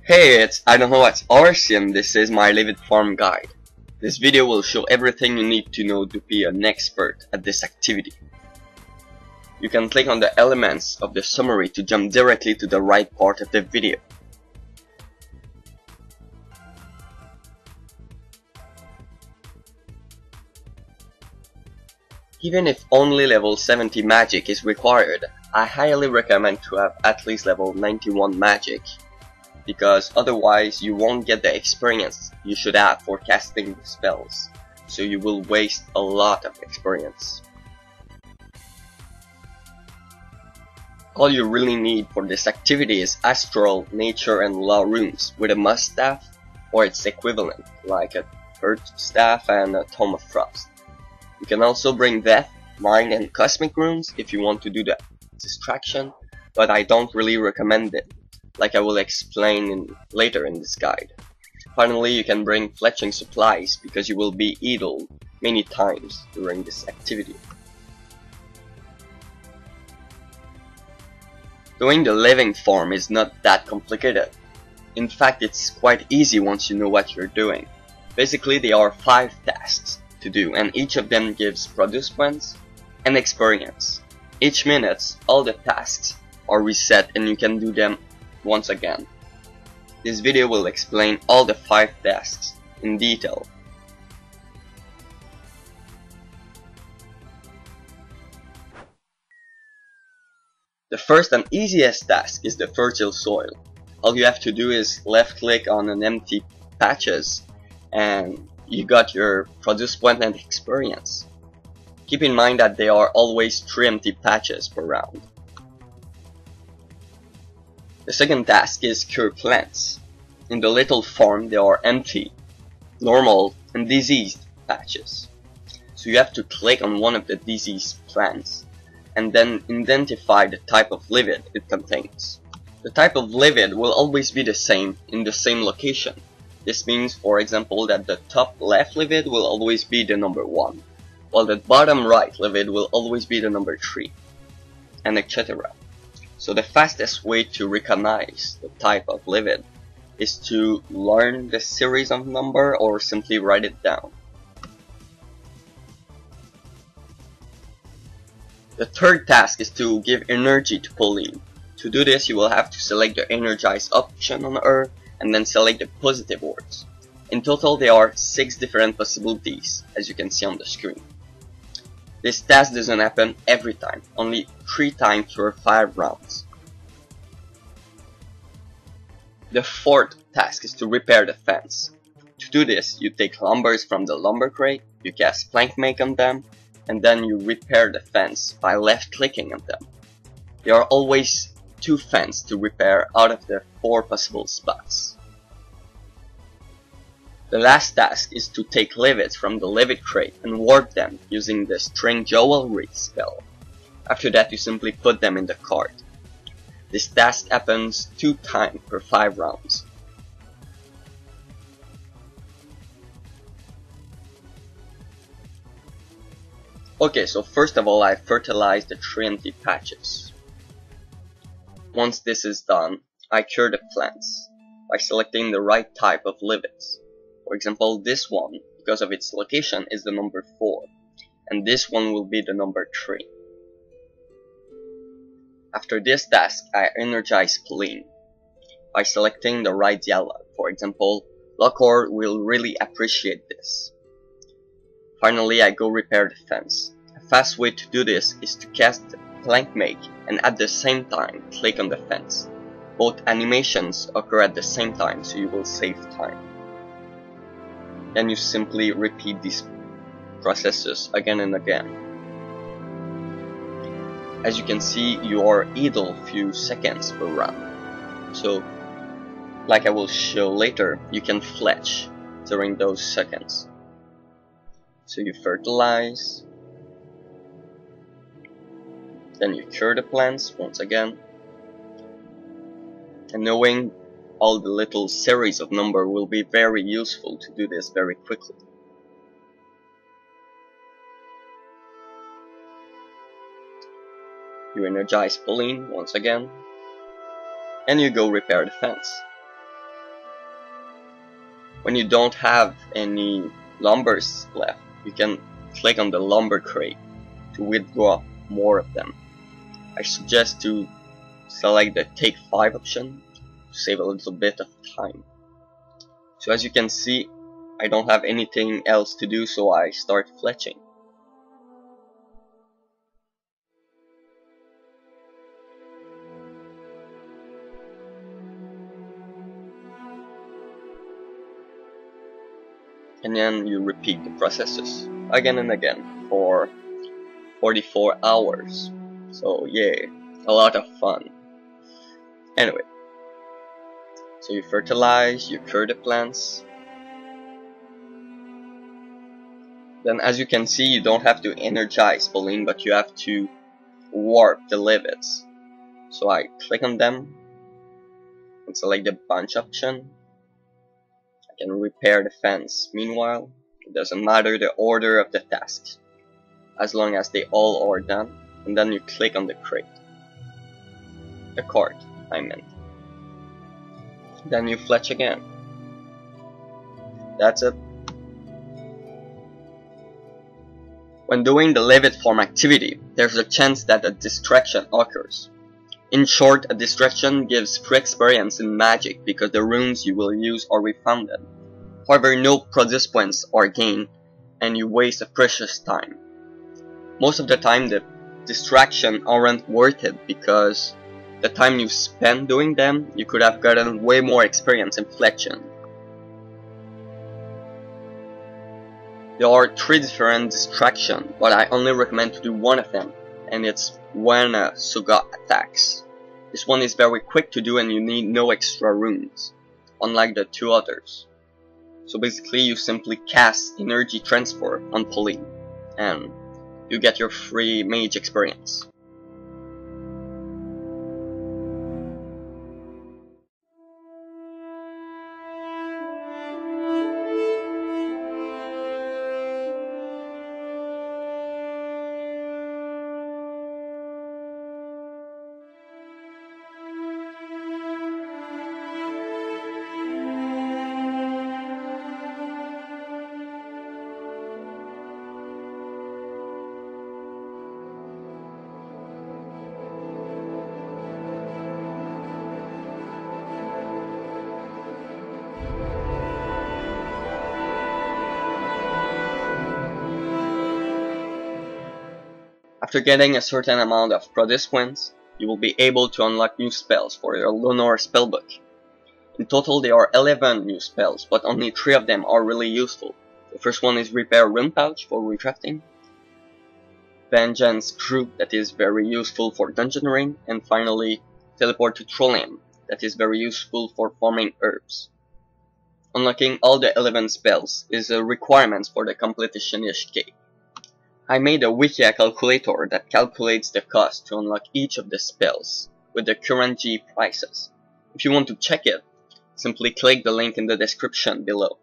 Hey, it's IdkWhatsRc and this is my Livid Farm guide. This video will show everything you need to know to be an expert at this activity. You can click on the elements of the summary to jump directly to the right part of the video. Even if only level 70 magic is required, I highly recommend to have at least level 91 magic, because otherwise you won't get the experience you should have for casting the spells, so you will waste a lot of experience. All you really need for this activity is Astral, Nature and Law runes with a Must staff or its equivalent, like a Earth staff and a Tome of Frost. You can also bring Death, Mind and Cosmic runes if you want to do the distraction, but I don't really recommend it, like I will explain later in this guide. Finally, you can bring fletching supplies because you will be idle many times during this activity. Doing the living farm is not that complicated. In fact, it's quite easy once you know what you're doing. Basically, there are 5 tasks to do, and each of them gives produce points and experience. Each minute, all the tasks are reset and you can do them once again. This video will explain all the 5 tasks in detail. The first and easiest task is the fertile soil. All you have to do is left click on an empty patches and you got your produce point and experience. Keep in mind that there are always 3 empty patches per round. The second task is cure plants. In the little farm there are empty, normal and diseased patches. So you have to click on one of the diseased plants and then identify the type of livid it contains. The type of livid will always be the same in the same location. This means, for example, that the top left livid will always be the number 1, while the bottom right livid will always be the number 3, and etc. So the fastest way to recognize the type of livid is to learn the series of number or simply write it down. The third task is to give energy to Pauline. To do this, you will have to select the energize option on her and then select the positive words. In total, there are 6 different possibilities, as you can see on the screen. This task doesn't happen every time, only 3 times per 5 rounds. The fourth task is to repair the fence. To do this, you take lumbers from the lumber crate, you cast plank make on them, and then you repair the fence by left clicking on them. There are always 2 fences to repair out of the 4 possible spots. The last task is to take livids from the livid crate and warp them using the string jewelry spell. After that, you simply put them in the cart. This task happens 2 times per 5 rounds. Okay, so first of all I fertilize the 3 empty patches. Once this is done, I cure the plants by selecting the right type of livids. For example, this one, because of its location, is the number 4, and this one will be the number 3. After this task, I energize Pauline by selecting the right dialogue. For example, Lockor will really appreciate this. Finally, I go repair the fence. A fast way to do this is to cast plank make and at the same time click on the fence. Both animations occur at the same time, so you will save time. Then you simply repeat these processes again and again. As you can see, you are idle few seconds per round. So, like I will show later, you can fletch during those seconds. So you fertilize, then you cure the plants once again, and knowing all the little series of number will be very useful to do this very quickly. You energize Pauline once again, and you go repair the fence. When you don't have any lumbers left, you can click on the lumber crate to withdraw more of them. I suggest to select the take 5 option to save a little bit of time. So as you can see, I don't have anything else to do, so I start fletching. And then you repeat the processes again and again for 44 hours. So yeah, a lot of fun. Anyway, so you fertilize, you cure the plants. Then as you can see, you don't have to energize Pauline, but you have to warp the livids. So I click on them and select the bunch option. I can repair the fence. Meanwhile, it doesn't matter the order of the tasks, as long as they all are done. And then you click on the crate. The cart, I meant. Then you fletch again. That's it. When doing the Livid Farm activity, there's a chance that a distraction occurs. In short, a distraction gives free experience in magic because the runes you will use are refounded. However, no produce points are gained and you waste a precious time. Most of the time the distraction aren't worth it because the time you spend doing them, you could have gotten way more experience in fletching. There are 3 different distractions, but I only recommend to do one of them, and it's when a Suga attacks. This one is very quick to do and you need no extra runes, unlike the 2 others. So basically you simply cast energy transfer on Pauline, and you get your free mage experience. After getting a certain amount of produce points, you will be able to unlock new spells for your Lunar spellbook. In total there are 11 new spells, but only 3 of them are really useful. The first one is Repair Rune Pouch for recrafting, Vengeance Crew that is very useful for dungeoneering, and finally Teleport to Trollium that is very useful for farming herbs. Unlocking all the 11 spells is a requirement for the completion-ish cake. I made a Wikia calculator that calculates the cost to unlock each of the spells with the current G prices. If you want to check it, simply click the link in the description below.